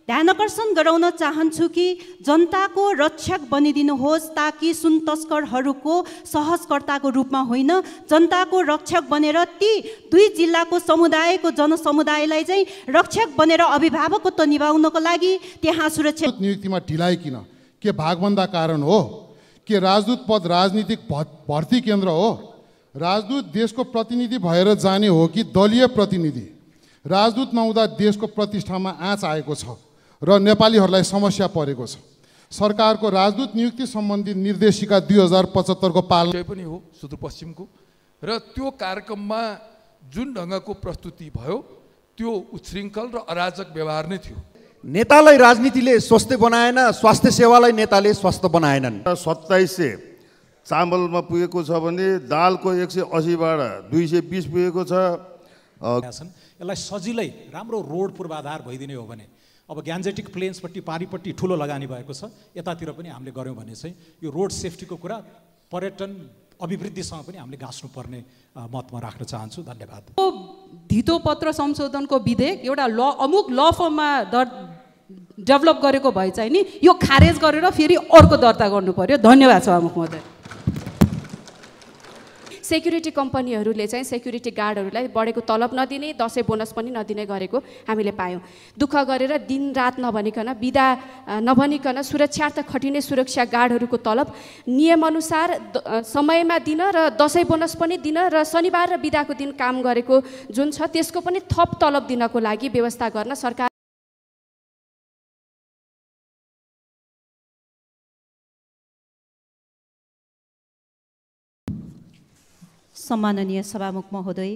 ध्यानकर्षण गराउन चाहन्छु कि जनताको रक्षक बनिदिनुहोस्, ताकि सुन तस्करहरूको सहजकर्ताको रूपमा होइन, जनताको रक्षक बनेर ती 2 जिल्लाको समुदायको जनसमुदायलाई चाहिँ रक्षक बनेर अभिभावकत्व निभाउनको लागि त्यहाँ सुरक्षा नियुक्तिमा ढिलाइ किन? के भागभन्दा कारण हो? के राजदूत पद राजनीतिक भर्ती केन्द्र हो? राजदूत देशको प्रतिनिधि भएर जाने हो कि दलीय प्रतिनिधि? राजदूत नहुँदा देशको प्रतिष्ठामा आँच आएको छ र नेपालीहरूलाई समस्या परेको छ। सरकारको राजदूत नियुक्ति सम्बन्धी निर्देशिका 2075 को पालना पनि हो सुदूरपश्चिमको, र त्यो कार्यक्रममा जुन ढङ्गको प्रस्तुति भयो त्यो उच्छृङ्खल र अराजक व्यवहार नै थियो। नेतालाई राजनीतिले स्वस्थ बनाएन, स्वास्थ्य सेवालाई नेताले स्वस्थ बनाएनन्। 2700 चामलमा पुगेको छ भने दालको 180 बाट 220 पुगेको छ। यसलाई सजिलै राम्रो रोड पूर्वाधार भइदिने हो भने अब ग्यान्जेटिक प्लेन्सपट्टि पारिपट्टि ठुलो लगानी भएको छ, यतातिर पनि हामीले गऱ्यौँ भने चाहिँ यो रोड सेफ्टीको कुरा पर्यटन अभिवृद्धिसँग पनि हामीले गाँच्नुपर्ने मतमा राख्न चाहन्छु। धन्यवाद। धितो पत्र संशोधनको विधेयक एउटा अमुक ल फर्ममा डेभलप गरेको भए चाहिँ नि यो खारेज गरेर फेरि अर्को दर्ता गर्नु पर्यो। धन्यवाद सभामुख महोदय। सेक्युरिटी कम्पनीहरूले चाहिँ सेक्युरिटी गार्डहरूलाई बढेको तलब नदिने, दसैँ बोनस पनि नदिने गरेको हामीले पायौँ। दुःख गरेर दिनरात नभनिकन, बिदा नभनिकन सुरक्षार्थ खटिने सुरक्षा गार्डहरूको तलब नियमअनुसार समयमा दिन र दसैँ बोनस पनि दिन र शनिबार र बिदाको दिन काम गरेको जुन छ त्यसको पनि थप तलब दिनको लागि व्यवस्था गर्न सरकार सम्माननीय सभामुख महोदय,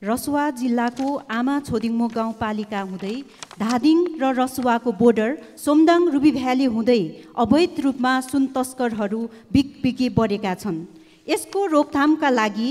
रसुवा जिल्लाको आमा छोदिङमो गाउँपालिका हुँदै धादिङ र रसुवाको बोर्डर सोमदाङ रुबी भ्याली हुँदै अवैध रूपमा सुन तस्करहरू बिकबिकी बढेका छन्। यसको रोकथामका लागि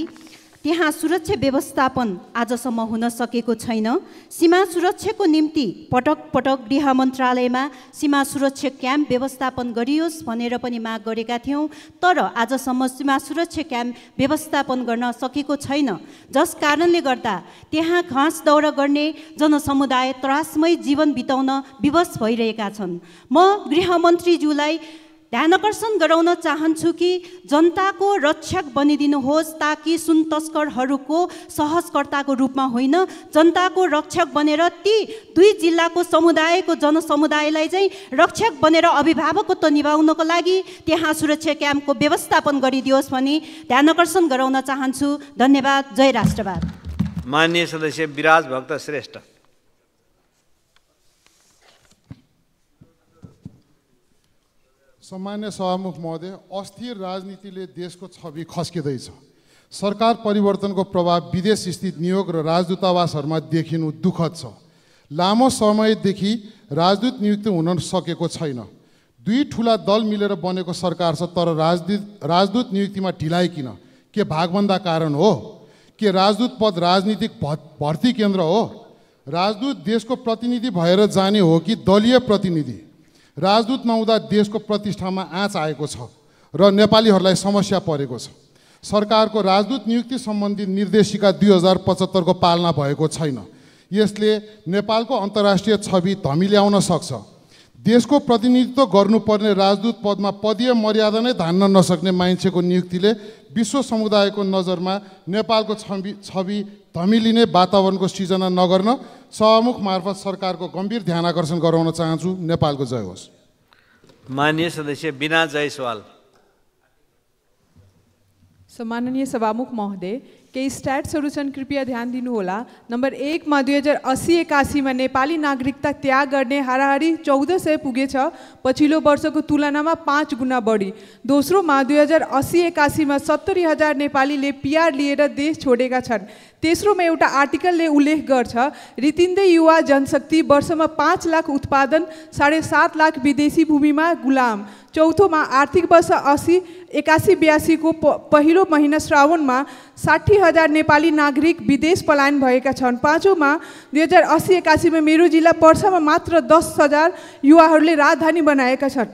त्यहाँ सुरक्षा व्यवस्थापन आजसम्म हुन सकेको छैन। सीमा सुरक्षाको निम्ति पटक पटक गृह मन्त्रालयमा सीमा सुरक्षा क्याम्प व्यवस्थापन गरियोस् भनेर पनि माग गरेका थियौँ, तर आजसम्म सीमा सुरक्षा क्याम्प व्यवस्थापन गर्न सकेको छैन, जस कारणले गर्दा त्यहाँ घाँस दौरा गर्ने जनसमुदाय त्रासमय जीवन बिताउन विवश भइरहेका छन्। म गृहमन्त्रीज्यूलाई ध्यानकर्षण गराउन चाहन्छु कि जनताको रक्षक बनिदिनुहोस्, ताकि सुन तस्करहरूको सहजकर्ताको रूपमा होइन, जनताको रक्षक बनेर ती 2 जिल्लाको समुदायको जनसमुदायलाई चाहिँ रक्षक बनेर अभिभावकत्व निभाउनको लागि त्यहाँ सुरक्षा क्याम्पको व्यवस्थापन गरिदियोस् भनी ध्यानकर्षण गराउन चाहन्छु। धन्यवाद। जय राष्ट्रवाद। माननीय सदस्य विराज भक्त श्रेष्ठ। सम्मान्य सभामुख महोदय, अस्थिर राजनीतिले देशको छवि खस्किँदैछ। सरकार परिवर्तनको प्रभाव विदेश स्थित नियोग र राजदूतावासहरूमा देखिनु दुःखद छ। लामो समयदेखि राजदूत नियुक्ति हुन सकेको छैन। 2 ठुला दल मिलेर बनेको सरकार छ, तर राजदूत नियुक्तिमा ढिलाइ किन? के भागभन्दा कारण हो? के राजदूत पद राजनीतिक भर्ती केन्द्र हो? राजदूत देशको प्रतिनिधि भएर जाने हो कि दलीय प्रतिनिधि? राजदूत नहुँदा देशको प्रतिष्ठामा आँच आएको छ र नेपालीहरूलाई समस्या परेको छ। सरकारको राजदूत नियुक्ति सम्बन्धी निर्देशिका 2075 को पालना भएको छैन। यसले नेपालको अन्तर्राष्ट्रिय छवि धमिल्याउन सक्छ। देशको प्रतिनिधित्व गर्नुपर्ने राजदूत पदमा पदीय मर्यादा नै धान्न नसक्ने मान्छेको नियुक्तिले विश्व समुदायको नजरमा नेपालको छवि धमिलिने वातावरणको सृजना नगर्न सभामुख मार्फत सरकारको गम्भीर ध्यानकर्षण गराउन चाहन्छु। नेपालको जय होस्। माननीय सदस्य बिना जयसवाल। सम्माननीय सभामुख महोदय, केही स्ट्याट्सहरू छन्, कृपया ध्यान दिनुहोला। नम्बर 1 मा 2080-81 मा नेपाली नागरिकता त्याग गर्ने हाराहारी 1400 पुगेछ, पछिल्लो वर्षको तुलनामा 5 गुणा बढी। दोस्रो मा 2080-81 मा 70,000 नेपालीले PR लिएर देश छोडेका छन्। तेस्रोमा एउटा आर्टिकलले उल्लेख गर्छ, रितिन्दै युवा जनशक्ति वर्षमा 5 लाख उत्पादन, 7.5 लाख विदेशी भूमिमा गुलाम। चौथोमा आर्थिक वर्ष 81-82 को पहिलो महिना श्रावणमा 60,000 नेपाली नागरिक विदेश पलायन भएका छन्। पाँचौँमा 2080-81 मा मेरो जिल्ला पर्सामा मात्र 10,000 युवाहरूले राजधानी बनाएका छन्।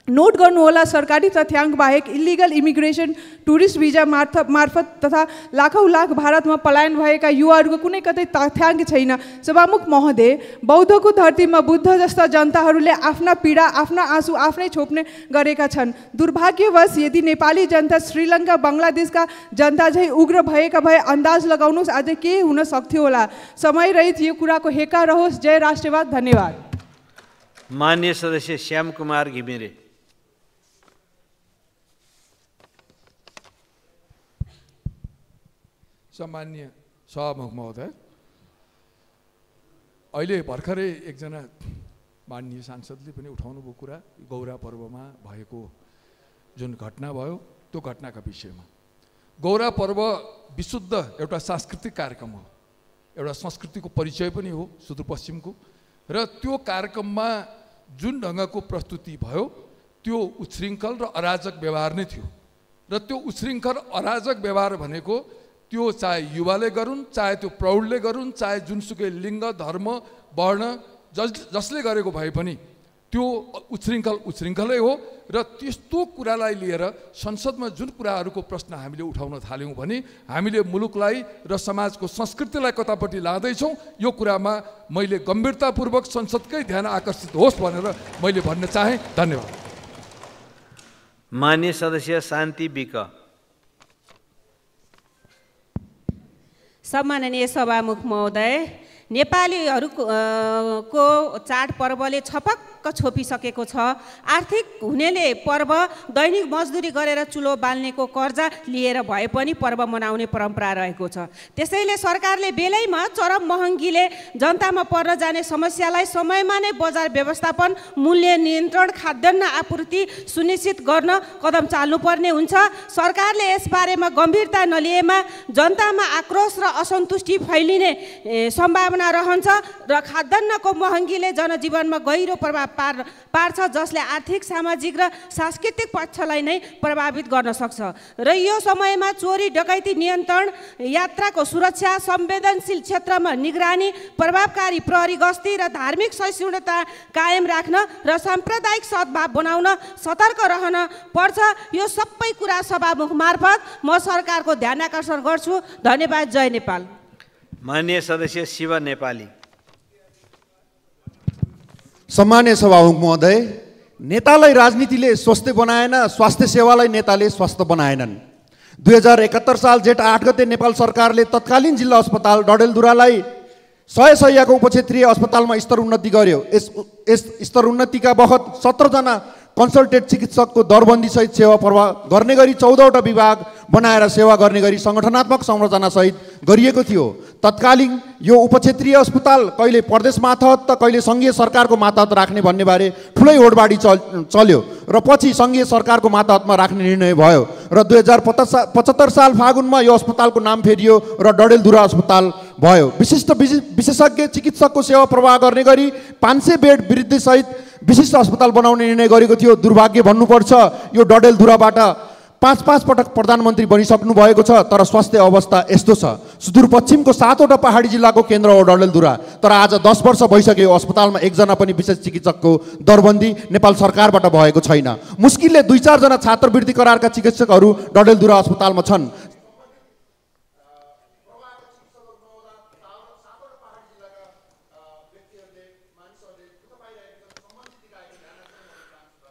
नोट गर्नुहोला, सरकारी तथ्याङ्क बाहेक इलिगल इमिग्रेसन, टुरिस्ट भिजा मार्फत तथा लाखौँ लाख भारतमा पलायन भएका युवाहरूको कुनै कतै तथ्याङ्क छैन। सभामुख महोदय, बौद्धको धरतीमा बुद्ध जस्ता जनताहरूले आफ्ना पीडा, आफ्ना आँसु आफ्नै छोप्ने गरेका छन्। दुर्भाग्यवश यदि नेपाली जनता श्रीलङ्का, बङ्गलादेशका जनता झै उग्र भएका भए अन्दाज लगाउनुहोस् आज के हुन सक्थ्यो होला। समय रहित यो कुराको हेका रहोस्। जय राष्ट्रवाद। धन्यवाद। माननीय सदस्य श्याम कुमार घिमिरे। सम्माननीय सभामुख महोदय, अहिले भर्खरै एकजना माननीय सांसदले पनि उठाउनु भयो कुरा, गौरा पर्वमा भएको जुन घटना भयो त्यो घटनाका विषयमा। गौरा पर्व विशुद्ध एउटा सांस्कृतिक कार्यक्रम हो, एउटा संस्कृतिको परिचय पनि हो सुदूरपश्चिमको, र त्यो कार्यक्रममा जुन ढङ्गको प्रस्तुति भयो त्यो उच्छृङ्खल र अराजक व्यवहार नै थियो। र त्यो उच्छृङ्खल अराजक व्यवहार भनेको त्यो चाहे युवाले गरून्, चाहे त्यो प्रौढले गरून्, चाहे जुनसुकै लिङ्ग, धर्म, वर्ण जसले गरेको भए पनि त्यो उच्छृङ्खलै हो। र त्यस्तो कुरालाई लिएर संसदमा जुन कुराहरूको प्रश्न हामीले उठाउन थाल्यौँ भने हामीले मुलुकलाई र समाजको संस्कृतिलाई कतापट्टि लाँदैछौँ, यो कुरामा मैले गम्भीरतापूर्वक संसदकै ध्यान आकर्षित होस् भनेर मैले भन्न चाहेँ। धन्यवाद। माननीय सदस्य शान्ति विक। सम्माननीय सभामुख महोदय, नेपालीहरूको चाडपर्वले छपक्क छोपिसकेको छ। आर्थिक हुनेले पर्व दैनिक मजदुरी गरेर चुलो बाल्नेको कर्जा लिएर भए पनि पर्व मनाउने परम्परा रहेको छ। त्यसैले सरकारले बेलैमा चरम महँगीले जनतामा पर्न जाने समस्यालाई समयमा नै बजार व्यवस्थापन, मूल्य नियन्त्रण, खाद्यान्न आपूर्ति सुनिश्चित गर्न कदम चाल्नुपर्ने हुन्छ। सरकारले यसबारेमा गम्भीरता नलिएमा जनतामा आक्रोश र असन्तुष्टि फैलिने सम्भावना रहन्छ र खाद्यान्नको महँगीले जनजीवनमा गहिरो प्रभाव पार्छ, जसले आर्थिक, सामाजिक र सांस्कृतिक पक्षलाई नै प्रभावित गर्न सक्छ। र यो समयमा चोरी डकैती नियन्त्रण, यात्राको सुरक्षा, संवेदनशील क्षेत्रमा निगरानी, प्रभावकारी प्रहरी गस्ती र धार्मिक सहिष्णुता कायम राख्न र साम्प्रदायिक सद्भाव बनाउन सतर्क रहन पर्छ। यो सबै कुरा सभामुख मार्फत म सरकारको ध्यान आकर्षण गर्छु। धन्यवाद। जय नेपाल। माननीय सदस्य शिव नेपाली। सम्मान्य सभामुख महोदय, नेतालाई राजनीतिले स्वस्थ बनाएन, स्वास्थ्य सेवालाई नेताले स्वस्थ बनाएनन्। 2071 साल जेठ 8 गते नेपाल सरकारले तत्कालीन जिल्ला अस्पताल डडेलधुरालाई 100 शैय्याको उपक्षेत्रीय अस्पतालमा स्तर उन्नति गर्यो। यस स्तर उन्नतिका बखत 17 जना कन्सल्टेट चिकित्सकको दरबन्दी सहित सेवा प्रवाह गर्ने गरी 14 वटा विभाग बनाएर सेवा गर्ने गरी सङ्गठनात्मक संरचना सहित गरिएको थियो। तत्कालीन यो उपक्षेत्रीय अस्पताल कहिले प्रदेश मातहत त कहिले सङ्घीय सरकारको मातहत राख्ने भन्ने बारे ठुलै होडबाडी चल्यो र पछि सङ्घीय सरकारको मातहतमा राख्ने निर्णय भयो र 2075 साल फागुनमा यो अस्पतालको नाम फेरियो र डडेलधुरा अस्पताल भयो। विशिष्ट विशेषज्ञ चिकित्सकको सेवा प्रवाह गर्ने गरी 500 बेड वृद्धि सहित विशिष्ट अस्पताल बनाउने निर्णय गरेको थियो। दुर्भाग्य भन्नुपर्छ, यो डडेलधुराबाट 5 पटक प्रधानमन्त्री बनिसक्नु भएको छ, तर स्वास्थ्य अवस्था यस्तो छ। सुदूरपश्चिमको 7 वटा पहाडी जिल्लाको केन्द्र हो डडेलधुरा, तर आज 10 वर्ष भइसक्यो अस्पतालमा एकजना पनि विशेष चिकित्सकको दरबन्दी नेपाल सरकारबाट भएको छैन। मुस्किलले 2-4 जना छात्रवृत्ति करारका चिकित्सकहरू डडेलधुरा अस्पतालमा छन्।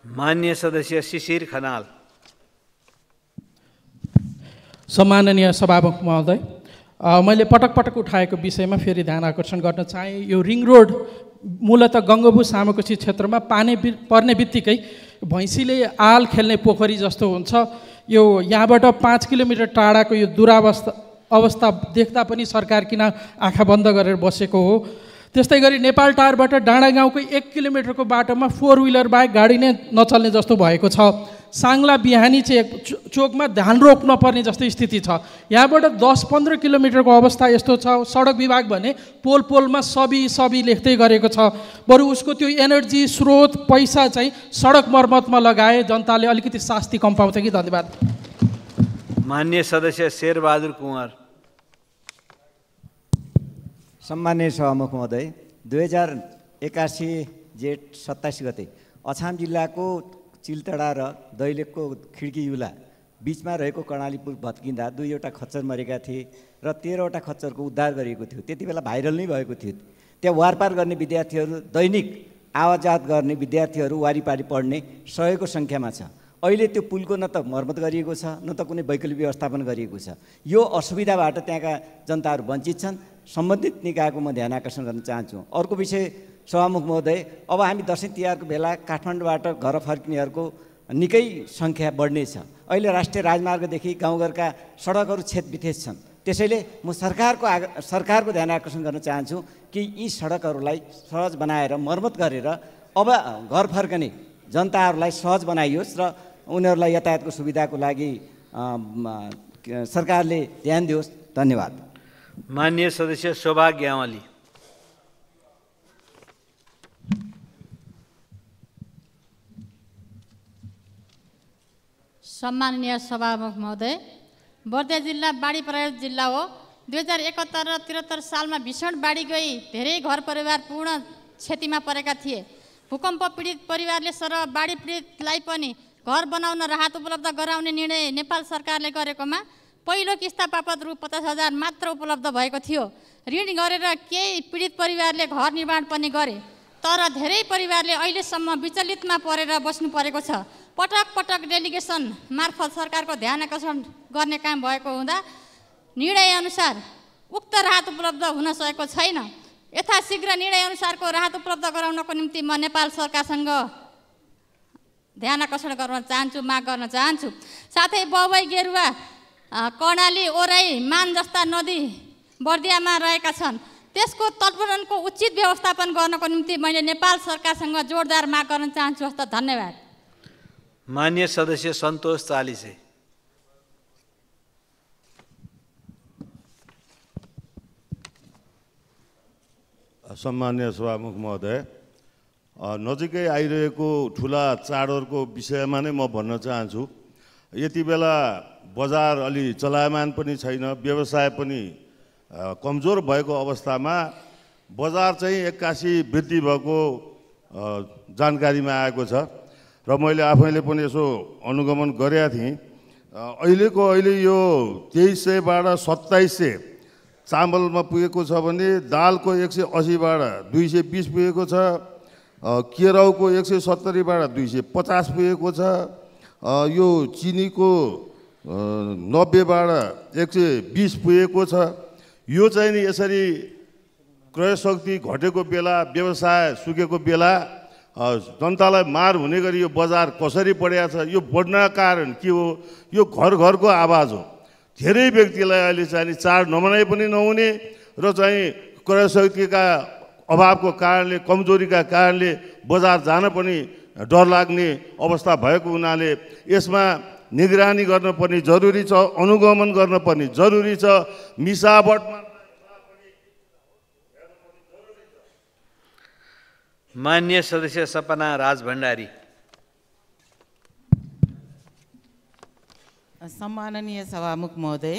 माननीय सदस्य शिशिर खनाल। सम्माननीय सभामुख महोदय, मैले पटक पटक उठाएको विषयमा फेरि ध्यान आकर्षण गर्न चाहे। यो रिङ रोड मूलतः गङ्गोबु सामुकोशी क्षेत्रमा पर्ने बित्तिकै भैँसीले आल खेल्ने पोखरी जस्तो हुन्छ। यो यहाँबाट 5 किलोमिटर टाढाको यो अवस्था देख्दा पनि सरकार किन आँखा बन्द गरेर बसेको हो। त्यस्तै गरी नेपाल टारबाट डाँडा गाउँको 1 किलोमिटरको बाटोमा 4 व्हिलर बाहेक गाडी नै नचल्ने जस्तो भएको छ। साङ्ला बिहानी चोकमा धान रोप्न पर्ने जस्तो स्थिति छ। यहाँबाट 10-15 किलोमिटरको अवस्था यस्तो छ। सडक विभाग भने पोलमा सबै लेख्दै गरेको छ। बरु उसको त्यो एनर्जी स्रोत पैसा चाहिँ सडक मर्मतमा लगाए जनताले अलिकति शास्ति कम पाउँछ कि। धन्यवाद। माननीय सदस्य शेरबहादुर कुँवर। सम्माननीय सभामुख महोदय, 2081 जेठ 27 गते अछाम जिल्लाको चिलतडा र दैलेखको खिड्की युला बिचमा रहेको कर्णाली पुल भत्किँदा 2वटा खच्चर मरेका थिए र 13वटा खच्चरको उद्धार गरिएको थियो। त्यति बेला भाइरल नै भएको थियो। त्यहाँ वारपार गर्ने विद्यार्थीहरू, दैनिक आवाजात गर्ने विद्यार्थीहरू वारिपारी पढ्ने 100को सङ्ख्यामा छ। अहिले त्यो पुलको न त मर्मत गरिएको छ, न त कुनै वैकल्पिक व्यवस्थापन गरिएको छ। यो असुविधाबाट त्यहाँका जनताहरू वञ्चित छन्। सम्बन्धित निकायको म ध्यान आकर्षण गर्न चाहन्छु। अर्को विषय सभामुख महोदय, अब हामी दसैँ तिहारको बेला काठमाडौँबाट घर फर्किनेहरूको निकै सङ्ख्या बढ्नेछ। अहिले राष्ट्रिय राजमार्गदेखि गाउँघरका सडकहरू छेदविच्छेद छन्। त्यसैले म सरकारको ध्यान आकर्षण गर्न चाहन्छु कि यी सडकहरूलाई सहज बनाएर मर्मत गरेर अब घर फर्कने जनताहरूलाई सहज बनाइयोस् र उनीहरूलाई यातायातको सुविधाको लागि सरकारले ध्यान दियोस्। धन्यवाद। माननीय सदस्य शोभा ग्यावाली। सम्माननीय सभामुख महोदय, बर्दिया जिल्ला बाढी प्रभावित जिल्ला हो। 2071 र 73 सालमा भीषण बाढी गई धेरै घर परिवार पूर्ण क्षतिमा परेका थिए। भूकम्प पीडित परिवारले सरह बाढी पीडितलाई पनि घर बनाउन राहत उपलब्ध गराउने निर्णय नेपाल सरकारले गरेकोमा पहिलो किस्ता बापत रु 50,000 मात्र उपलब्ध भएको थियो। ऋण गरेर केही पीडित परिवारले घर निर्माण पनि गरे, तर धेरै परिवारले अहिलेसम्म विचलितमा परेर बस्नु परेको छ। पटक पटक डेलिगेसन मार्फत सरकारको ध्यान आकर्षण गर्ने काम भएको हुँदा निर्णयअनुसार उक्त राहत उपलब्ध हुन सकेको छैन। यथाशीघ्र निर्णयअनुसारको राहत उपलब्ध गराउनको निम्ति म नेपाल सरकारसँग ध्यान आकर्षण गर्न चाहन्छु, माग गर्न चाहन्छु। साथै बौवाई, गेरुवा, कर्णाली, ओराई, मान जस्ता नदी बर्दियामा रहेका छन्। त्यसको तटबन्धनको उचित व्यवस्थापन गर्नको निम्ति मैले नेपाल सरकारसँग जोरदार माग गर्न चाहन्छु। हस्त धन्यवाद। माननीय सदस्य सन्तोष चालिसे। सम्माननीय सभामुख महोदय, नजिकै आइरहेको ठुला चाडहरूको विषयमा नै म भन्न चाहन्छु। यति बेला बजार अलि चलायमान पनि छैन, व्यवसाय पनि कमजोर भएको अवस्थामा बजार चाहिँ एक्कासी वृद्धि भएको जानकारीमा आएको छ र मैले आफैले पनि यसो अनुगमन गरेका थिएँ। अहिले यो 2300बाट 2700 चामलमा पुगेको छ भने दालको 180बाट 220 पुगेको छ, केराउको 170बाट 250 पुगेको छ, यो चिनीको 90बाट 120 पुगेको छ। यो चाहिँ नि यसरी क्रयशक्ति घटेको बेला, व्यवसाय सुकेको बेला जनतालाई मार हुने गरी यो बजार कसरी बढेको छ? यो बढ्न कारण के हो? यो घर घरको आवाज हो। धेरै व्यक्तिलाई अहिले चाहिँ चाड नमनाइ पनि नहुने र चाहिँ क्रयशक्तिका अभावको कारणले, कमजोरीका कारणले बजार जान पनि डर लाग्ने अवस्था भएको हुनाले यसमा निगरानी गर्न पनि जरुरी छ, अनुगमन गर्न पनि जरुरी छ। मिसावटमा माननीय सदस्य सपना राज भण्डारी। सम्माननीय सभामुख महोदय,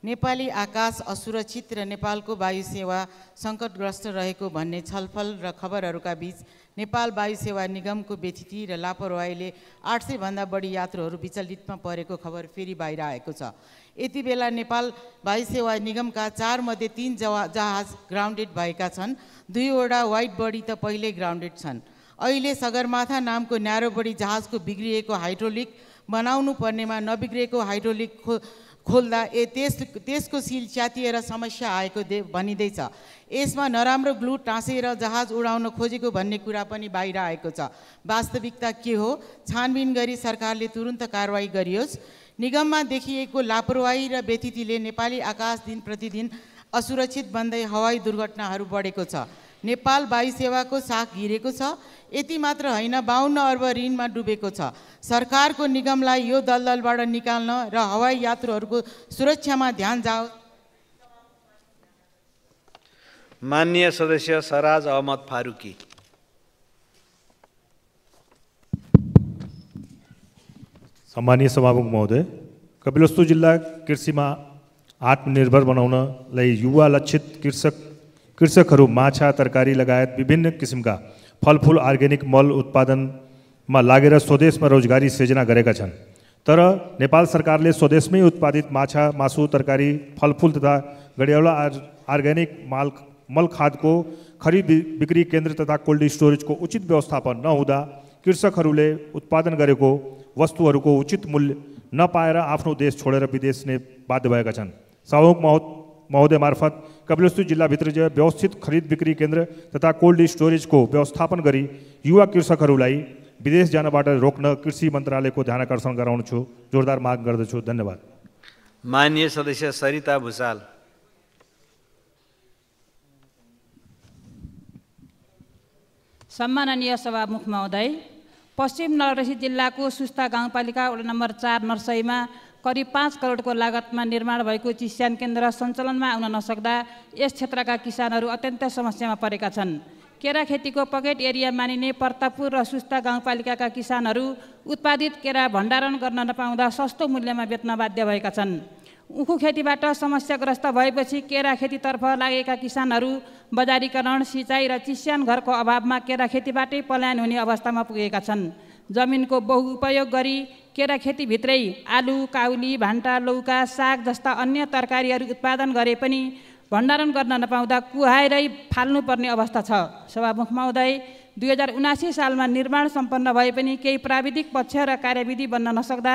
नेपाली आकाश असुरक्षित र नेपालको वायु सेवा सङ्कटग्रस्त रहेको भन्ने छलफल र खबरहरूका बीच नेपाल वायु सेवा निगमको बेथिती र लापरवाहीले 800 भन्दा बढी यात्रुहरू विचलितमा परेको खबर फेरि बाहिर आएको छ। यति बेला नेपाल वायु सेवा निगमका 4 मध्ये 3 जहाज ग्राउन्डेड भएका छन्। 2वटा वाइड बडी त पहिल्यै ग्राउन्डेड छन्। अहिले सगरमाथा नामको न्यारो बडी जहाजको बिग्रिएको हाइड्रोलिक बनाउनु पर्नेमा नबिग्रेको हाइड्रोलिक खोल्दा त्यसको सिल च्यातिएर समस्या आएको भनिँदैछ। यसमा नराम्रो ग्लु टाँसेर जहाज उडाउन खोजेको भन्ने कुरा पनि बाहिर आएको छ। वास्तविकता के हो? छानबिन गरी सरकारले तुरुन्त कारवाही गरियोस्। निगममा देखिएको लापरवाही र बेथितीले नेपाली आकाश दिन प्रतिदिन असुरक्षित बन्दै हवाई दुर्घटनाहरू बढेको छ। नेपाल वायु सेवाको साख घिरेको छ। यति मात्र होइन, 52 अर्ब ऋणमा डुबेको छ। सरकारको निगमलाई यो दलदलबाट निकाल्न र हवाई यात्रुहरूको सुरक्षामा ध्यान जाओस्। माननीय सदस्य सराज अहमद फारूकी। सम्मानीय सभामुख महोदय, कपिलवस्तु जिल्ला कृषिमा आत्मनिर्भर बनाउनलाई युवा लक्षित कृषकहरू माछा, तरकारी लगायत विभिन्न किसिमका फलफुल, अर्ग्यानिक मल उत्पादन लागेर स्वदेशमा रोजगारी सृजना गरेका छन्। तर नेपाल सरकारले स्वदेशमै उत्पादित माछा, मासु, तरकारी, फलफुल तथा गडियाउला अर्ग्यानिक मल खादको खरिद बिक्री केन्द्र तथा कोल्ड स्टोरेजको उचित व्यवस्थापन नहुँदा कृषकहरूले उत्पादन गरेको वस्तुहरूको उचित मूल्य नपाएर आफ्नो देश छोडेर विदेश बाध्य भएका छन्। सभामुख महोदय मार्फत कपिलवस्तु जिल्लाभित्र व्यवस्थित खरिद बिक्री केन्द्र तथा कोल्ड स्टोरेजको व्यवस्थापन गरी युवा कृषकहरूलाई विदेश जानबाट रोक्न कृषि मन्त्रालयको ध्यानाकर्षण गराउनु छु। जोरदार माग गर्दछु। धन्यवाद। माननीय सदस्य सरिता भुसाल। सम्माननीय सभामुख महोदय, पश्चिम नवलपरासी जिल्लाको सुस्ता गाउँपालिका वडा नम्बर 4 नर्सरीमा करिब 5 करोडको लागतमा निर्माण भएको चिस्यान केन्द्र सञ्चालनमा आउन नसक्दा यस क्षेत्रका किसानहरू अत्यन्तै समस्यामा परेका छन्। केरा खेतीको पकेट एरिया मानिने प्रतापपुर र सुस्ता गाउँपालिकाका किसानहरू उत्पादित केरा भण्डारण गर्न नपाउँदा सस्तो मूल्यमा बेच्न बाध्य भएका छन्। उखु खेतीबाट समस्याग्रस्त भएपछि केरा खेतीतर्फ लागेका किसानहरू बजारीकरण, सिँचाइ र चिस्यान घरको अभावमा केरा खेतीबाटै पलायन हुने अवस्थामा पुगेका छन्। जमिनको बहुउपयोग गरी केरा खेतीभित्रै आलु, काउली, भान्टा, लौका, साग जस्ता अन्य तरकारीहरू उत्पादन गरे पनि भण्डारण गर्न नपाउँदा कुहाएरै फाल्नुपर्ने अवस्था छ। सभामुख महोदय, 2079 सालमा निर्माण सम्पन्न भए पनि केही प्राविधिक पक्ष र कार्यविधि बन्न नसक्दा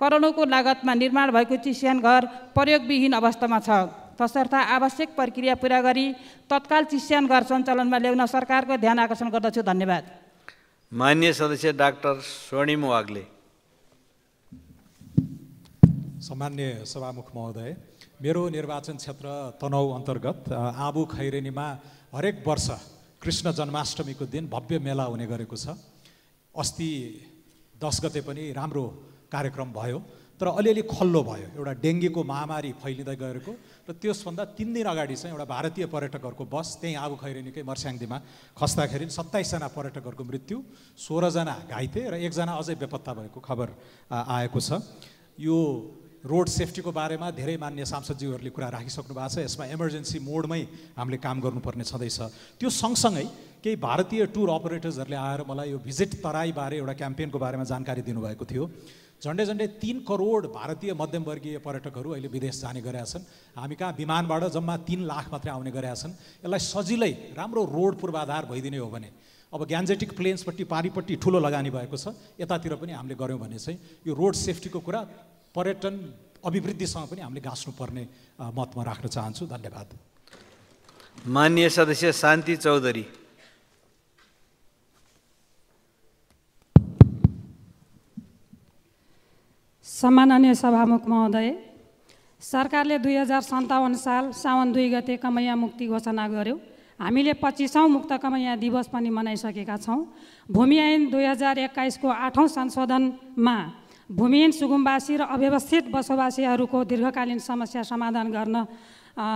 करोडौँको लागतमा निर्माण भएको चिस्यान घर प्रयोगविहीन अवस्थामा छ। तसर्थ आवश्यक प्रक्रिया पुरा गरी तत्काल चिस्यान घर सञ्चालनमा ल्याउन सरकारको ध्यान आकर्षण गर्दछु। धन्यवाद। माननीय सदस्य डाक्टर स्वर्णिम वाग्ले। सम्मान्य सभामुख महोदय, मेरो निर्वाचन क्षेत्र तनहु अन्तर्गत आबु खैरेनीमा हरेक वर्ष कृष्ण जन्माष्टमीको दिन भव्य मेला हुने गरेको छ। अस्ति 10 गते पनि राम्रो कार्यक्रम भयो, तर अलिअलि खल्लो भयो। एउटा डेङ्गीको महामारी फैलिँदै गएको र त्यसभन्दा 3 दिन अगाडि चाहिँ एउटा भारतीय पर्यटकहरूको बस त्यहीँ आबु खैरेनीकै मर्स्याङदीमा खस्दाखेरि 27 जना पर्यटकहरूको मृत्यु, 16 जना घाइते र 1 जना अझै बेपत्ता भएको खबर आएको छ। यो रोड सेफ्टीको बारेमा धेरै मान्य सांसदज्यूहरूले कुरा राखिसक्नु भएको छ। यसमा इमर्जेन्सी मोडमै हामीले काम गर्नुपर्ने छँदैछ। त्यो सँगसँगै केही भारतीय टुर अपरेटर्सहरूले आएर मलाई यो भिजिट तराईबारे एउटा क्याम्पेनको बारेमा जानकारी दिनुभएको थियो। झन्डै 3 करोड भारतीय मध्यमवर्गीय पर्यटकहरू अहिले विदेश जाने गरेका छन्। हामी कहाँ विमानबाट जम्मा 3 लाख मात्रै आउने गरेका छन्। यसलाई सजिलै राम्रो रोड पूर्वाधार भइदिने हो भने, अब ग्यान्जेटिक प्लेन्सपट्टि पारिपट्टि ठुलो लगानी भएको छ, यतातिर पनि हामीले गऱ्यौँ भने चाहिँ यो रोड सेफ्टीको कुरा पर्यटन अभिवृद्धिसँग पनि हामीले गाँच्नुपर्ने मत म राख्न चाहन्छु। धन्यवाद। माननीय सदस्य शान्ति चौधरी। सम्माननीय सभामुख महोदय, सरकारले 2057 साल साउन 2 गते कमैया मुक्ति घोषणा गर्यो। हामीले 25औं मुक्त कमैया दिवस पनि मनाइसकेका छौँ। भूमि ऐन 2021 को 8औं संशोधनमा भूमिहीन सुगुम्बासी र अव्यवस्थित बसोबासीहरूको दीर्घकालीन समस्या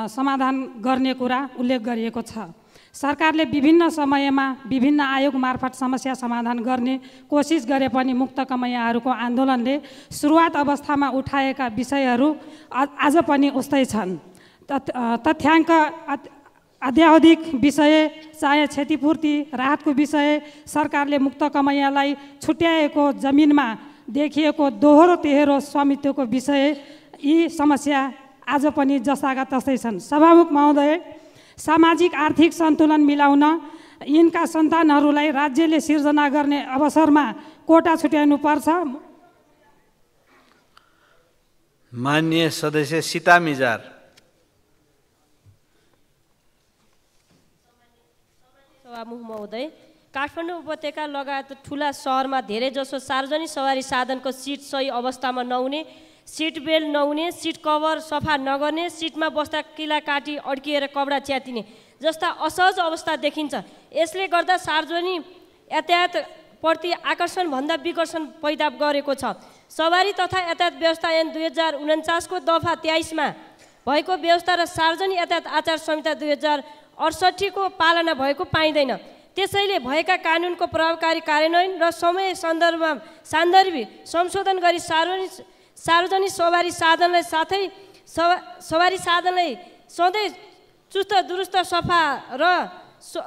समाधान गर्ने कुरा उल्लेख गरिएको छ। सरकारले विभिन्न समयमा विभिन्न आयोग मार्फत समस्या समाधान गर्ने कोसिस गरे पनि मुक्त कमैयाहरूको आन्दोलनले सुरुवात अवस्थामा उठाएका विषयहरू आज पनि उस्तै छन्। तथ्याङ्क अध्यावधिक विषय, चाहे क्षतिपूर्ति राहतको विषय, सरकारले मुक्त कमैयालाई छुट्याएको जमिनमा देखिएको दोहोरो तेह्रो स्वामित्वको विषय, यी समस्या आज पनि जस्ताका तस्तै छन्। सभामुख महोदय, सामाजिक आर्थिक सन्तुलन मिलाउन यिनका सन्तानहरूलाई राज्यले सिर्जना गर्ने अवसरमा कोटा छुट्याउनु पर्छ। माननीय सदस्य सीता मिजार। सभामुख महोदय, काठमाडौँ उपत्यका लगायत ठुला सहरमा धेरैजसो सार्वजनिक सवारी साधनको सिट सही अवस्थामा नहुने, सिट बेल्ट नहुने, सिट कभर सफा नगर्ने, सिटमा बस्दा किला काटी अड्किएर कपडा च्यातिने जस्ता असहज अवस्था देखिन्छ। यसले गर्दा सार्वजनिक यातायातप्रति आकर्षणभन्दा विकर्षण पैदा गरेको छ। सवारी तथा यातायात व्यवस्था ऐन 2049 को दफा 23 मा भएको व्यवस्था र सार्वजनिक यातायात आचार संहिता 2068 को पालना भएको पाइँदैन। त्यसैले भएका कानुनको प्रभावकारी कार्यान्वयन र समय सन्दर्भमा सान्दर्भिक संशोधन गरी सार्वजनिक सवारी साधनलाई साथै सवारी साधनलाई सधैँ चुस्त दुरुस्त सफा र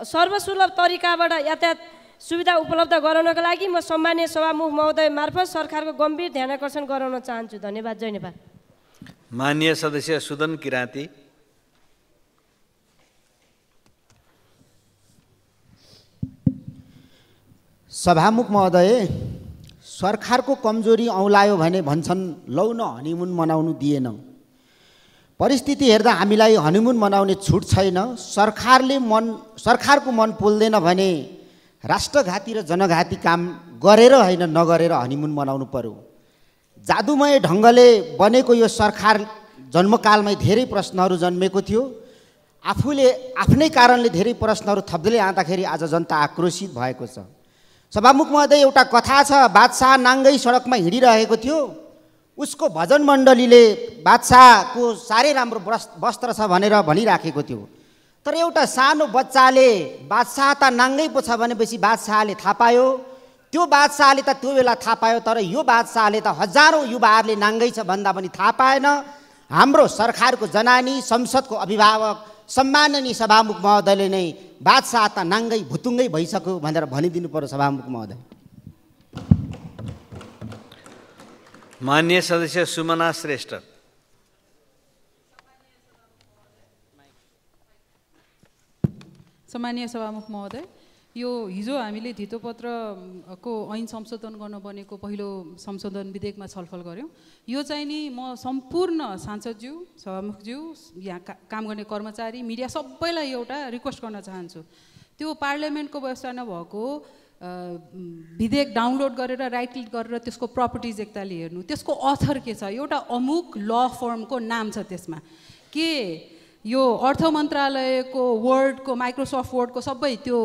सर्वसुलभ तरिकाबाट यातायात सुविधा उपलब्ध गराउनका लागि म सम्माननीय सभामुख महोदय मार्फत सरकारको गम्भीर ध्यानाकर्षण गराउन चाहन्छु। धन्यवाद। जय नेपाल। माननीय सदस्य सुदन किराँती। सभामुख महोदय, सरकारको कमजोरी औलायो भने भन्छन् लौ न हनिमुन मनाउनु दिएन। परिस्थिति हेर्दा हामीलाई हनिमुन मनाउने छुट छैन। सरकारको मन पोल्दैन भने राष्ट्रघाती र जनघाती काम गरेर होइन नगरेर हनिमुन मनाउनु पर्यो। जादुमय ढङ्गले बनेको यो सरकार जन्मकालमै धेरै प्रश्नहरू जन्मेको थियो। आफूले आफ्नै कारणले धेरै प्रश्नहरू थप्दै आउँदाखेरि आज जनता आक्रोशित भएको छ। सभामुख महोदय, एउटा कथा छ, बादशाह नाङ्गै सडकमा हिँडिरहेको थियो। उसको भजन मण्डलीले बादशाहको साह्रै राम्रो वस्त्र छ भनेर भनिराखेको थियो। तर एउटा सानो बच्चाले बादशाह त नाङ्गै पो छ भनेपछि बादशाहले थाहा पायो। त्यो बादशाहले त त्यो बेला थाहा पायो, तर यो बादशाहले त हजारौँ युवाहरूले नाङ्गै छ भन्दा पनि थाहा पाएन। हाम्रो सरकारको जनानी, संसदको अभिभावक सम्माननीय सभामुख महोदयले नै बादशाह त नाङ्गै भुतुङ्गै भइसक्यो भनेर भनिदिनु पर्यो। सभामुख महोदय। माननीय सदस्य सुमना श्रेष्ठ। सम्माननीय सभामुख महोदय, यो हिजो हामीले धितोपत्रको ऐन संशोधन गर्न बनेको पहिलो संशोधन विधेयकमा छलफल गऱ्यौँ। यो चाहिँ नि म सम्पूर्ण सांसदज्यू, सभामुखज्यू, यहाँ काम गर्ने कर्मचारी, मिडिया सबैलाई एउटा रिक्वेस्ट गर्न चाहन्छु। त्यो पार्लियामेन्टको व्यवस्था नभएको विधेयक डाउनलोड गरेर राइट क्लिक गरेर त्यसको प्रपर्टिज एकताले हेर्नु, त्यसको अथर के छ, एउटा अमुक ल फर्मको नाम छ त्यसमा, के यो अर्थ मन्त्रालयको वर्डको, माइक्रोसफ्ट वर्डको सबै त्यो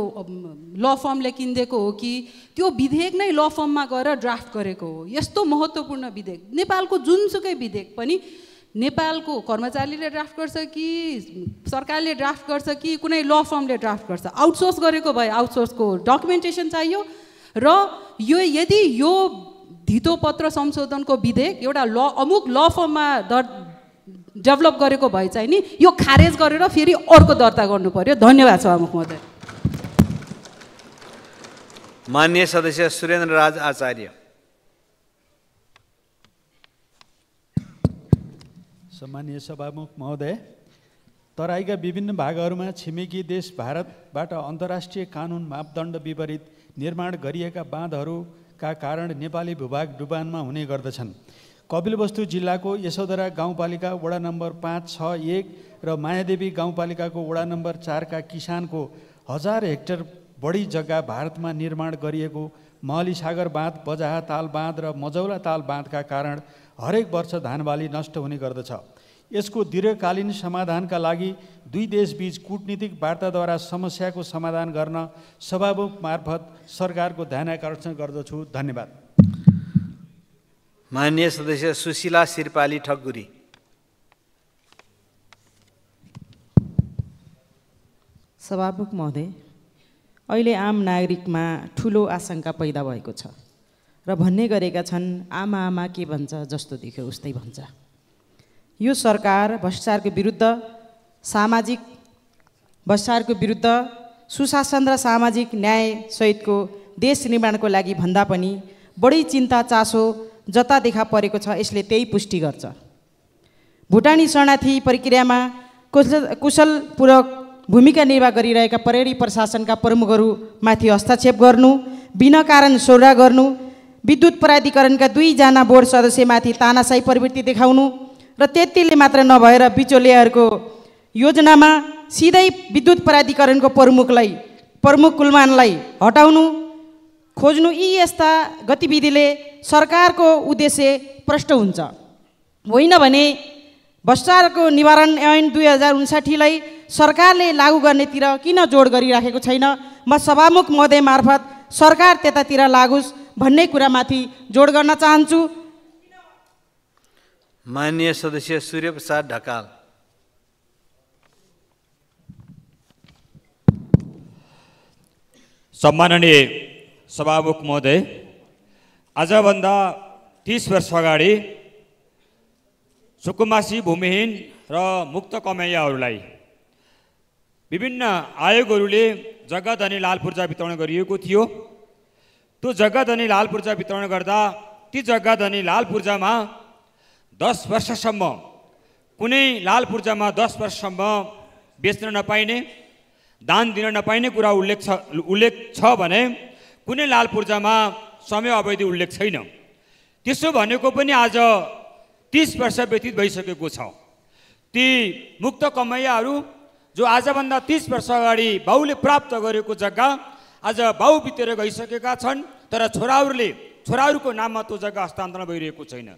ल फर्मले किनिदिएको हो कि त्यो विधेयक नै ल फर्ममा गएर ड्राफ्ट गरेको हो। यस्तो महत्त्वपूर्ण विधेयक, नेपालको जुनसुकै विधेयक पनि नेपालको कर्मचारीले ड्राफ्ट गर्छ कि सरकारले ड्राफ्ट गर्छ कि कुनै ल फर्मले ड्राफ्ट गर्छ, आउटसोर्स गरेको भए आउटसोर्सको डकुमेन्टेसन चाहियो। र यो यदि यो धितोपत्र संशोधनको विधेयक एउटा अमुक ल फर्ममा डेभलप गरेको भए चाहिँ नि यो खारेज गरेर फेरि अर्को दर्ता गर्नु पर्यो। धन्यवाद सभामुख महोदय। माननीय सदस्य सुरेन्द्र राज आचार्य। सम्मानीय सभामुख महोदय, तराईका विभिन्न भागहरूमा छिमेकी देश भारतबाट अन्तर्राष्ट्रिय कानुन मापदण्ड विपरीत निर्माण गरिएका बाँधहरूका कारण नेपाली भूभाग डुबानमा हुने गर्दछन्। कपिलवस्तु जिल्लाको यशोधरा गाउँपालिका वडा नम्बर 5, 6, 1 र मायादेवी गाउँपालिकाको वडा नम्बर 4 का किसानको 1000 हेक्टर बढी जग्गा भारतमा निर्माण गरिएको महली सागर बाँध, बजाहा ताल बाँध र मजौला ताल बाँधका कारण हरेक वर्ष धानबाली नष्ट हुने गर्दछ। यसको दीर्घकालीन समाधानका लागि दुई देशबीच कूटनीतिक वार्ताद्वारा समस्याको समाधान गर्न सभामुख मार्फत सरकारको ध्यानाकर्षण गर्दछु। धन्यवाद। माननीय सदस्य सुशीला सिरपाली ठकुरी। सभामुख महोदय, अहिले आम नागरिकमा ठुलो आशंका पैदा भएको छ र भन्ने गरेका छन् आमा के भन्छ जस्तो देख्यो उस्तै भन्छ। यो सरकार भ्रष्टाचारको विरुद्ध सुशासन र सामाजिक न्याय सहितको देश निर्माणको लागि भन्दा पनि बढी चिन्ता चासो जता देखा परेको छ, यसले त्यही पुष्टि गर्छ। भुटानी शरणार्थी प्रक्रियामा कुशलपूर्वक भूमिका निर्वाह गरिरहेका प्रहरी प्रशासनका प्रमुखहरूमाथि हस्तक्षेप गर्नु, बिना कारण सौरा गर्नु, विद्युत प्राधिकरणका 2 जना बोर्ड सदस्यमाथि तानाशाही प्रवृत्ति देखाउनु र त्यतिले मात्र नभएर बिचौलियाहरूको योजनामा सिधै विद्युत प्राधिकरणको प्रमुख कुलमानलाई हटाउनु खोज्नु, यी यस्ता गतिविधिले सरकारको उद्देश्य प्रष्ट हुन्छ। होइन भने भ्रष्टाचारको निवारण ऐन 2059लाई सरकारले लागू गर्नेतिर किन जोड गरिराखेको छैन? म सभामुख महोदय मार्फत सरकार त्यतातिर लागोस् भन्ने कुरामाथि जोड गर्न चाहन्छु। माननीय सदस्य सूर्य प्रसाद ढकाल। सम्माननीय सभामुख महोदय, आजभन्दा 30 वर्ष अगाडि सुकुम्बासी भूमिहीन र मुक्त कमैयाहरूलाई विभिन्न आयोगहरूले जग्गा अनि लाल पूर्जा वितरण गरिएको थियो। त्यो जग्गा अनि लाल पूर्जा वितरण गर्दा ती जग्गा अनि लाल पूर्जामा 10 वर्षसम्म कुनै लाल पूर्जामा 10 वर्षसम्म बेच्न नपाइने, दान दिन नपाइने कुरा उल्लेख छ भने कुनै लाल पूर्जामा समय अवधि उल्लेख छैन। त्यसो भनेको पनि आज 30 वर्ष व्यतीत भइसकेको छ। ती मुक्त कमैयाहरू जो आजभन्दा 30 वर्ष अगाडि बाउले प्राप्त गरेको जग्गा आज बाउ बितेर गइसकेका छन्, तर छोराहरूको नाममा त्यो जग्गा हस्तान्तरण भइरहेको छैन।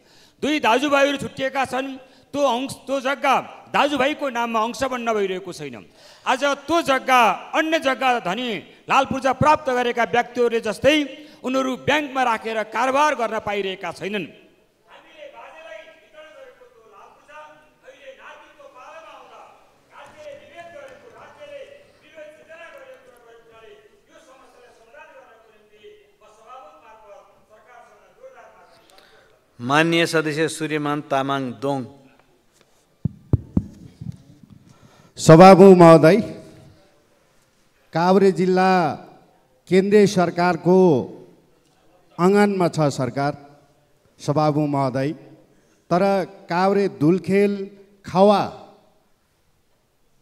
दुई दाजुभाइहरू छुट्टिएका छन्, त्यो जग्गा दाजुभाइको नाममा अंश बन्न भइरहेको छैन। आज त्यो जग्गा अन्य जग्गा धनी लाल पूर्जा प्राप्त गरेका व्यक्तिहरूले जस्तै उनीहरू ब्याङ्कमा राखेर कारोबार गर्न पाइरहेका छैनन्। माननीय सदस्य सूर्यमान तामाङ दोङ। सभामुख महोदय, काभ्रे जिल्ला केन्द्रीय सरकारको अङ्गनमा छ सरकार सभामुख महोदय, तर काभ्रे धुलखेल खावा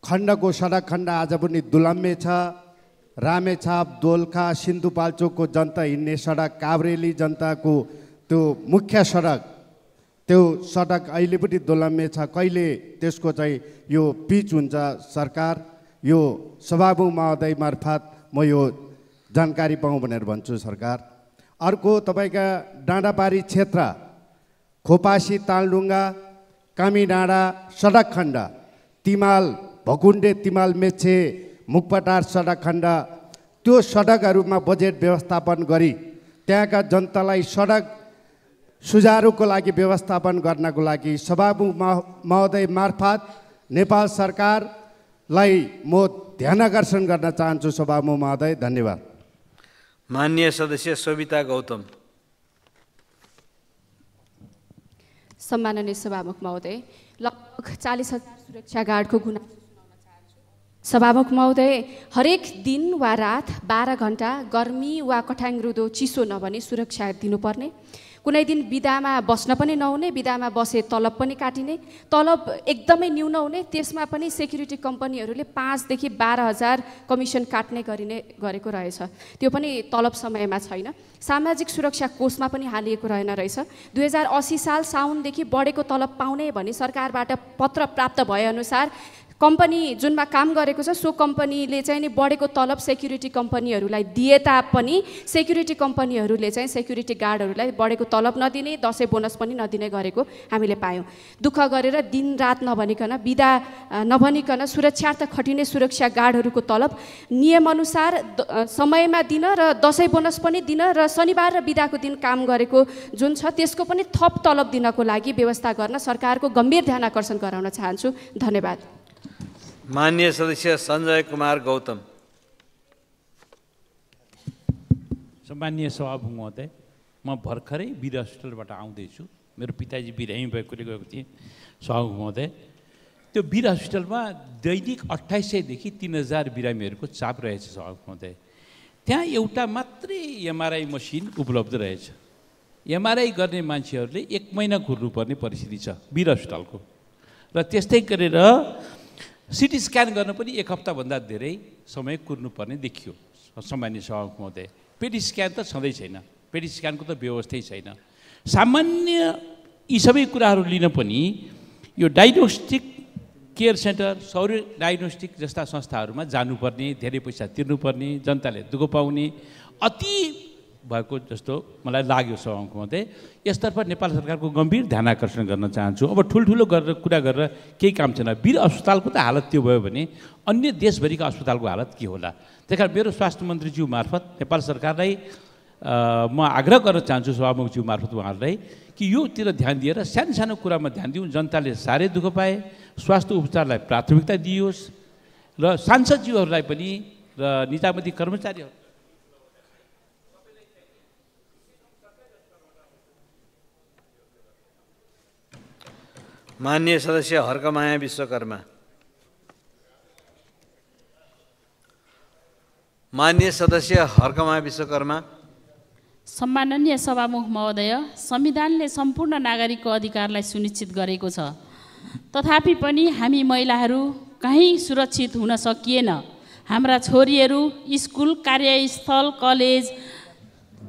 खण्डको सडक खण्ड आज पनि दुलम्बे छ। रामेछाप, दोलखा, सिन्धुपाल्चोकको जनता हिँड्ने सडक, काभ्रेली जनताको त्यो मुख्य सडक, त्यो सडक अहिले पनि दुलम्बे छ। कहिले त्यसको चाहिँ यो पिच हुन्छ सरकार? यो सभामुख महोदय मार्फत म यो जानकारी पाऊँ भनेर भन्छु सरकार। अर्को तपाईँका डाँडापारी क्षेत्र, खोपासी, तालडुङ्गा, कामी डाँडा सडक खण्ड, तिमाल भकुण्डे, तिमाल मेच्छे, मुखपटार सडक खण्ड, त्यो सडकहरूमा बजेट व्यवस्थापन गरी त्यहाँका जनतालाई सडक सुचारुको लागि व्यवस्थापन गर्नको लागि सभामुख महोदय मार्फत नेपाल सरकारलाई म ध्यानकर्षण गर्न चाहन्छु। सभामुख महोदय, धन्यवाद। माननीय सदस्य सविता गौतम। सम्माननीय सभामुख महोदय, लगभग 40,000 सुरक्षा गार्डको गुनासो सुनाउन चाहन्छु। सभामुख महोदय, हरेक दिन वा रात 12 घण्टा गर्मी वा कठाङरुदो चिसो नभने सुरक्षा दिनुपर्ने, कुनै दिन बिदामा बस्न पनि नहुने, बिदामा बसे तलब पनि काटिने, तलब एकदमै न्यून हुने, त्यसमा पनि सेक्युरिटी कम्पनीहरूले 5 देखि 12,000 कमिसन काट्ने गरेको रहेछ। त्यो पनि तलब समयमा छैन। सामाजिक सुरक्षा कोषमा पनि हालिएको रहेन रहेछ। 2080 साल साउनदेखि बढेको तलब पाउने भनी सरकारबाट पत्र प्राप्त भएअनुसार कम्पनी जुनमा काम गरेको छ सो कम्पनीले चाहिँ नि बढेको तलब सेक्युरिटी कम्पनीहरूलाई दिए तापनि सेक्युरिटी कम्पनीहरूले चाहिँ सेक्युरिटी गार्डहरूलाई बढेको तलब नदिने, दसैँ बोनस पनि नदिने गरेको हामीले पायौँ। दुःख गरेर दिनरात नभनिकन, बिदा नभनिकन सुरक्षार्थ खटिने सुरक्षा गार्डहरूको तलब नियमअनुसार समयमा दिन र दसैँ बोनस पनि दिन र शनिबार र बिदाको दिन काम गरेको जुन छ त्यसको पनि थप तलब दिनको लागि व्यवस्था गर्न सरकारको गम्भीर ध्यान आकर्षण गराउन चाहन्छु। धन्यवाद। माननीय सदस्य सञ्जय कुमार गौतम। सम्माननीय सभामुख महोदय, म भर्खरै वीर हस्पिटलबाट आउँदैछु। मेरो पिताजी बिरामी भएकोले गएको थिएँ सभामुख महोदय। त्यो वीर हस्पिटलमा दैनिक 2800 देखि 3000 बिरामीहरूको चाप रहेछ सभामुख महोदय। त्यहाँ एउटा मात्रै एमआरआई मसिन उपलब्ध रहेछ। एमआरआई गर्ने मान्छेहरूले 1 महिना कुर्नुपर्ने परिस्थिति छ वीर हस्पिटलको, र त्यस्तै गरेर सिटी स्क्यान गर्न पनि 1 हप्ताभन्दा धेरै समय कुर्नुपर्ने देखियो सम्माननीय सभामुख महोदय। पेटी स्क्यान त छँदै छैन, पेटी स्क्यानको त व्यवस्थै छैन। सामान्य यी सबै कुराहरू लिन पनि यो डायग्नोस्टिक केयर सेन्टर, सौर्य डायग्नोस्टिक जस्ता संस्थाहरूमा जानुपर्ने, धेरै पैसा तिर्नुपर्ने, जनताले दुःख पाउने अति भएको जस्तो मलाई लाग्यो सभामुख महोदय। यसतर्फ नेपाल सरकारको गम्भीर ध्यान आकर्षण गर्न चाहन्छु। अब ठुल्ठुलो गरेर कुरा गरेर केही काम छैन। वीर अस्पतालको त हालत त्यो भयो भने अन्य देशभरिका अस्पतालको हालत के होला? त्यही कारण मेरो स्वास्थ्य मन्त्रीज्यू मार्फत नेपाल सरकारलाई म आग्रह गर्न चाहन्छु, सभामुखज्यू मार्फत उहाँहरूलाई, कि योतिर ध्यान दिएर सानो सानो कुरामा ध्यान दिउँ। जनताले साह्रै दुःख पाए, स्वास्थ्य उपचारलाई प्राथमिकता दिइयोस् र सांसदज्यूहरूलाई पनि र निजामती कर्मचारीहरू। माननीय सदस्य हर्कमाया विश्वकर्मा। माननीय सदस्य हर्कमा विश्वकर्मा। सम्माननीय सभामुख महोदय, संविधानले सम्पूर्ण नागरिकको अधिकारलाई सुनिश्चित गरेको छ, तथापि पनि हामी महिलाहरू कहीँ सुरक्षित हुन सकिएन। हाम्रा छोरीहरू स्कुल, कार्यस्थल, कलेज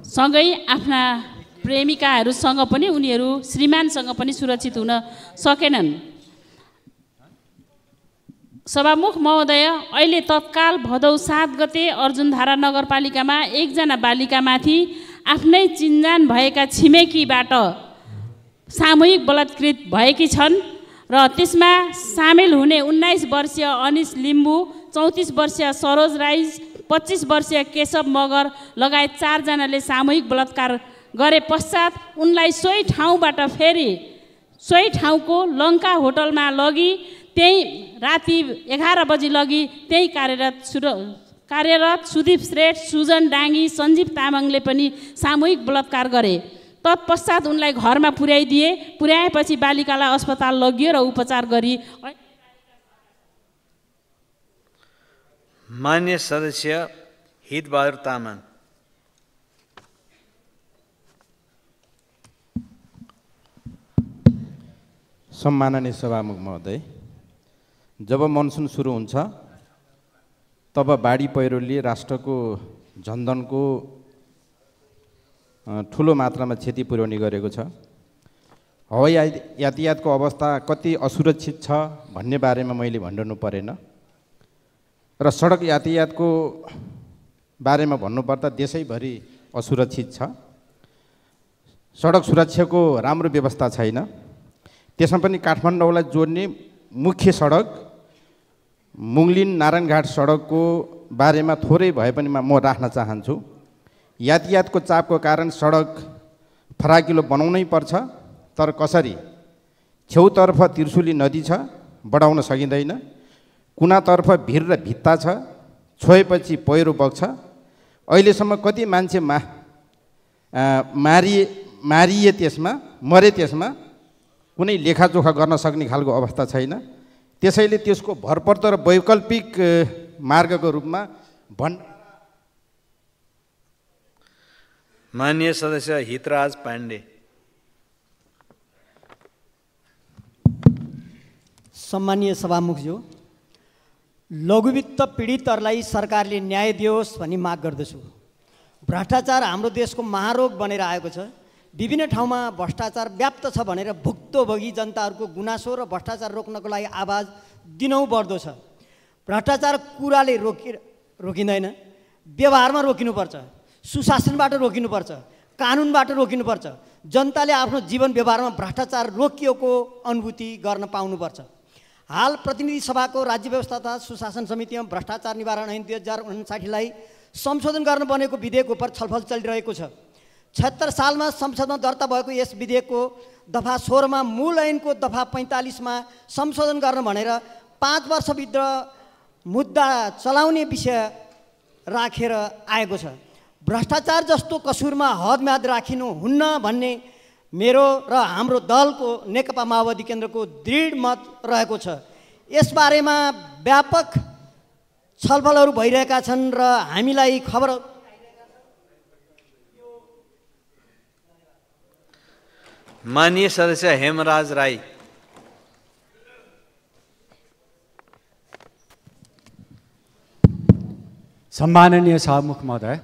सँगै आफ्ना प्रेमिकाहरूसँग पनि उनीहरू श्रीमानसँग पनि सुरक्षित हुन सकेनन्। सभामुख महोदय, अहिले तत्काल भदौ 7 गते अर्जुनधारा नगरपालिकामा एकजना बालिकामाथि आफ्नै चिन्जान भएका छिमेकीबाट सामूहिक बलात्कृत भएकी छन् र त्यसमा सामेल हुने 19 वर्षीय अनिस लिम्बू, 34 वर्षीय सरोज राई, 25 वर्षीय केशव मगर लगायत 4 जनाले सामूहिक बलात्कार गरे पश्चात उनलाई सोही ठाउँबाट फेरि सोही ठाउँको लङ्का होटलमा लगी त्यही राति 11 बजी लगी त्यही कार्यरत सुदीप श्रेष्ठ, सुजन डाङ्गी, सञ्जीव तामाङले पनि सामूहिक बलात्कार गरे। तत्पश्चात उनलाई घरमा पुर्याइदिए। पुर्याएपछि बालिकालाई अस्पताल लगियो र उपचार गरी। मान्य सदस्य हितबहादुर तामाङ। सम्माननीय सभामुख महोदय, जब मनसुन सुरु हुन्छ तब बाढी पहिरोले राष्ट्रको जनधनको ठुलो मात्रामा क्षति पुर्याउने गरेको छ। हवाई यातायातको अवस्था कति असुरक्षित छ भन्ने बारेमा मैले भनिरहनु परेन र सडक यातायातको बारेमा भन्नुपर्दा देशैभरि असुरक्षित छ। सडक सुरक्षाको राम्रो व्यवस्था छैन। त्यसमा पनि काठमाडौँलाई जोड्ने मुख्य सडक मुङलिन नारायणघाट सडकको बारेमा थोरै भए पनि म राख्न चाहन्छु। यातायातको चापको कारण सडक फराकिलो बनाउनै पर्छ, तर कसरी? छेउतर्फ त्रिशुली नदी छ, बढाउन सकिँदैन। कुनातर्फ भिर र भित्ता छ, छोएपछि पहिरो बग्छ। अहिलेसम्म कति मान्छे मारिए त्यसमा, मरे त्यसमा, कुनै लेखाजोखा गर्न सक्ने खालको अवस्था छैन। त्यसैले त्यसको भरपर्दो र वैकल्पिक मार्गको रूपमा माननीय सदस्य हितराज पाण्डे। सम्मानीय सभामुखज्यू, लघुवित्त पीडितहरूलाई सरकारले न्याय दियोस् भनी माग गर्दछु। भ्रष्टाचार हाम्रो देशको महारोग बनेर आएको छ। विभिन्न ठाउँमा भ्रष्टाचार व्याप्त छ भनेर भुक्तभोगी जनताहरूको गुनासो र भ्रष्टाचार रोक्नको लागि आवाज दिनौँ बढ्दो छ। भ्रष्टाचार कुराले रोकिँदैन, व्यवहारमा रोकिनुपर्छ, सुशासनबाट रोकिनुपर्छ, कानुनबाट रोकिनुपर्छ। जनताले आफ्नो जीवन व्यवहारमा भ्रष्टाचार रोकिएको अनुभूति गर्न पाउनुपर्छ। हाल प्रतिनिधि सभाको राज्य व्यवस्था तथा सुशासन समितिमा भ्रष्टाचार निवारण ऐन 2059लाई संशोधन गर्न बनेको विधेयक उप छलफल चलिरहेको छ। 76 सालमा संसदमा दर्ता भएको यस विधेयकको दफा 16मा मूल ऐनको दफा 45मा संशोधन गर्न भनेर 5 वर्षभित्र मुद्दा चलाउने विषय राखेर आएको छ। भ्रष्टाचार जस्तो कसुरमा हदम्याद राखिनु हुन्न भन्ने मेरो र हाम्रो दलको नेकपा माओवादी केन्द्रको दृढ मत रहेको छ। यसबारेमा व्यापक छलफलहरू भइरहेका छन् र हामीलाई खबर। माननीय सदस्य हेमराज राई। सम्माननीय सभामुख महोदय,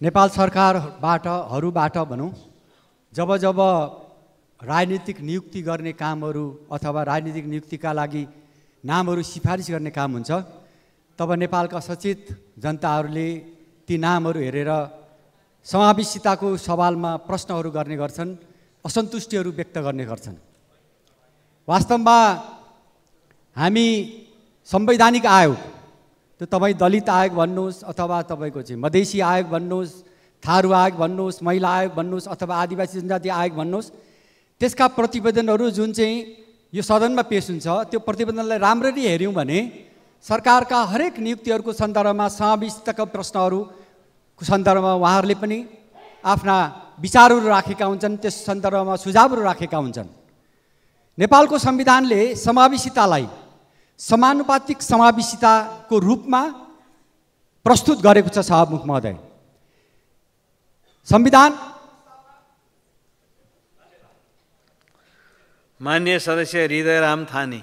नेपाल सरकारबाट भनौँ जब राजनीतिक नियुक्ति गर्ने कामहरू अथवा राजनीतिक नियुक्तिका लागि नामहरू सिफारिस गर्ने काम हुन्छ तब नेपालका सचेत जनताहरूले ती नामहरू हेरेर समावेशिताको सवालमा प्रश्नहरू गर्ने गर्छन्, असन्तुष्टिहरू व्यक्त गर्ने गर्छन्। वास्तवमा हामी संवैधानिक आयोग, त्यो तपाईँ दलित आयोग भन्नुहोस् अथवा तपाईँको चाहिँ मधेसी आयोग भन्नुहोस्, थारू आयोग भन्नुहोस्, महिला आयोग भन्नुहोस् अथवा आदिवासी जनजाति आयोग भन्नुहोस्, त्यसका प्रतिवेदनहरू जुन चाहिँ यो सदनमा पेश हुन्छ त्यो प्रतिवेदनलाई राम्ररी हेऱ्यौँ भने सरकारका हरेक नियुक्तिहरूको सन्दर्भमा समावेशिताका प्रश्नहरूको सन्दर्भमा उहाँहरूले पनि आफ्ना विचारहरू राखेका हुन्छन्, त्यस सन्दर्भमा सुझावहरू राखेका हुन्छन्। नेपालको संविधानले समावेशितालाई समानुपातिक समावेशिताको रूपमा प्रस्तुत गरेको छ सभामुख महोदय। संविधान माननीय सदस्य हृदयराम थानी।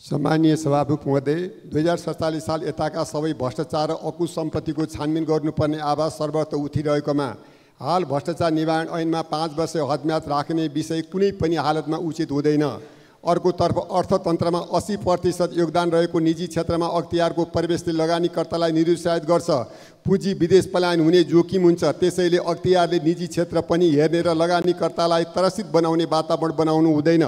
सम्मानीय सभामुख महोदय, 2047 साल यताका सबै भ्रष्टाचार र अकुश सम्पत्तिको छानबिन गर्नुपर्ने आवाज सर्वत्र उठिरहेकोमा हाल भ्रष्टाचार निवारण ऐनमा 5 वर्ष हदम्याद राख्ने विषय कुनै पनि हालतमा उचित हुँदैन। अर्कोतर्फ अर्थतन्त्रमा 80% योगदान रहेको निजी क्षेत्रमा अख्तियारको प्रवेशले लगानीकर्तालाई निरुत्साहित गर्छ। पुँजी विदेश पलायन हुने जोखिम हुन्छ। त्यसैले अख्तियारले निजी क्षेत्र पनि हेर्ने र लगानीकर्तालाई त्रसित बनाउने वातावरण बनाउनु हुँदैन।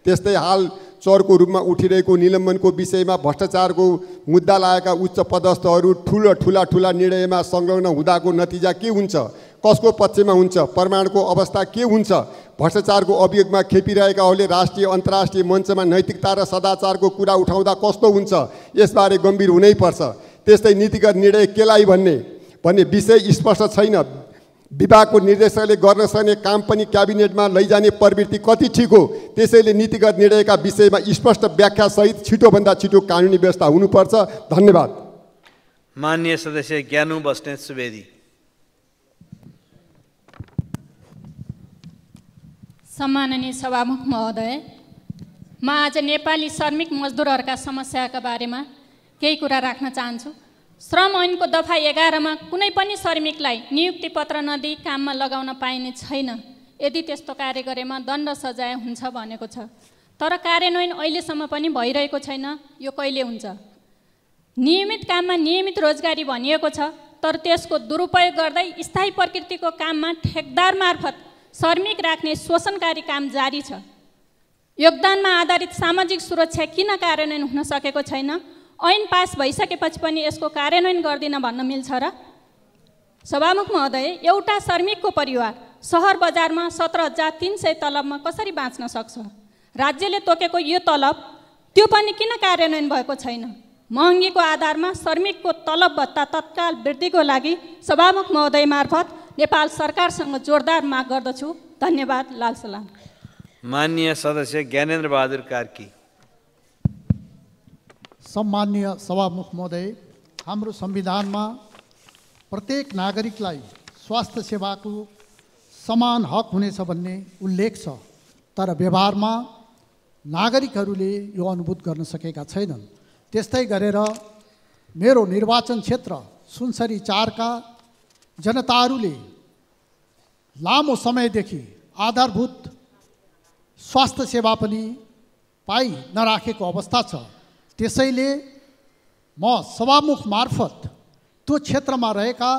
त्यस्तै हाल चरको रूपमा उठिरहेको निलम्बनको विषयमा भ्रष्टाचारको मुद्दा लागेका उच्च पदस्थहरू ठुला निर्णयमा संलग्न हुँदाको नतिजा के हुन्छ? कसको पक्षमा हुन्छ? प्रमाणको अवस्था के हुन्छ? भ्रष्टाचारको अभियोगमा खेपिरहेकाहरूले राष्ट्रिय अन्तर्राष्ट्रिय मञ्चमा नैतिकता र सदाचारको कुरा उठाउँदा कस्तो हुन्छ? यसबारे गम्भीर हुनैपर्छ। त्यस्तै नीतिगत निर्णय केलाई भन्ने विषय स्पष्ट छैन। विभागको निर्देशकले गर्न सक्ने काम पनि क्याबिनेटमा लैजाने प्रवृत्ति कति ठिक हो? त्यसैले नीतिगत निर्णयका विषयमा स्पष्ट व्याख्या सहित छिटोभन्दा छिटो कानुनी व्यवस्था हुनुपर्छ। धन्यवाद। माननीय सदस्य ज्ञानु बस्नेत सुवेदी। सम्माननीय सभामुख महोदय, म आज नेपाली श्रमिक मजदुरहरूका समस्याका बारेमा केही कुरा राख्न चाहन्छु। श्रम ऐनको दफा 11 मा कुनै पनि श्रमिकलाई नियुक्ति पत्र नदिई काममा लगाउन पाइने छैन। यदि त्यस्तो कार्य गरेमा दण्ड सजाय हुन्छ भनेको छ, तर कार्यान्वयन अहिलेसम्म पनि भइरहेको छैन। यो कहिले हुन्छ? नियमित काममा नियमित रोजगारी भनिएको छ, तर त्यसको दुरुपयोग गर्दै स्थायी प्रकृतिको काममा ठेकदार मार्फत श्रमिक राख्ने शोषणकारी काम जारी छ। योगदानमा आधारित सामाजिक सुरक्षा किन कार्यान्वयन हुन सकेको छैन? ऐन पास भइसकेपछि पनि यसको कार्यान्वयन गर्दिन भन्न मिल्छ र? सभामुख महोदय, एउटा श्रमिकको परिवार सहर बजारमा 17,300 तलबमा कसरी बाँच्न सक्छ? राज्यले तोकेको यो तलब त्यो पनि किन कार्यान्वयन भएको छैन? महँगीको आधारमा श्रमिकको तलब भत्ता तत्काल वृद्धिको लागि सभामुख महोदय मार्फत नेपाल सरकारसँग जोरदार माग गर्दछु। धन्यवाद। लाल सलाम। माननीय सदस्य ज्ञानेन्द्र बहादुर कार्की। सम्माननीय सभामुख महोदय, हाम्रो संविधानमा प्रत्येक नागरिकलाई स्वास्थ्य सेवाको समान हक हुनेछ भन्ने उल्लेख छ, तर व्यवहारमा नागरिकहरूले यो अनुभूत गर्न सकेका छैनन्। त्यस्तै गरेर मेरो निर्वाचन क्षेत्र सुनसरी 4 का जनताहरूले लामो समयदेखि आधारभूत स्वास्थ्य सेवा पनि पाइ नराखेको अवस्था छ। त्यसैले म सभामुख मार्फत त्यो क्षेत्रमा रहेका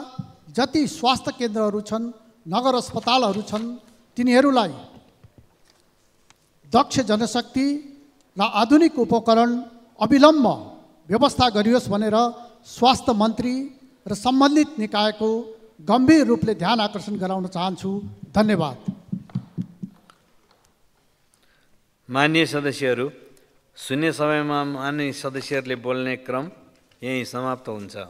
जति स्वास्थ्य केन्द्रहरू छन्, नगर अस्पतालहरू छन्, तिनीहरूलाई दक्ष जनशक्ति र आधुनिक उपकरण अविलम्ब व्यवस्था गरियोस् भनेर स्वास्थ्य मन्त्री र सम्बन्धित निकायको गम्भीर रूपले ध्यान आकर्षण गराउन चाहन्छु। धन्यवाद। माननीय सदस्यहरू, शून्य समयमा माननीय सदस्यहरूले बोल्ने क्रम यही समाप्त हुन्छ।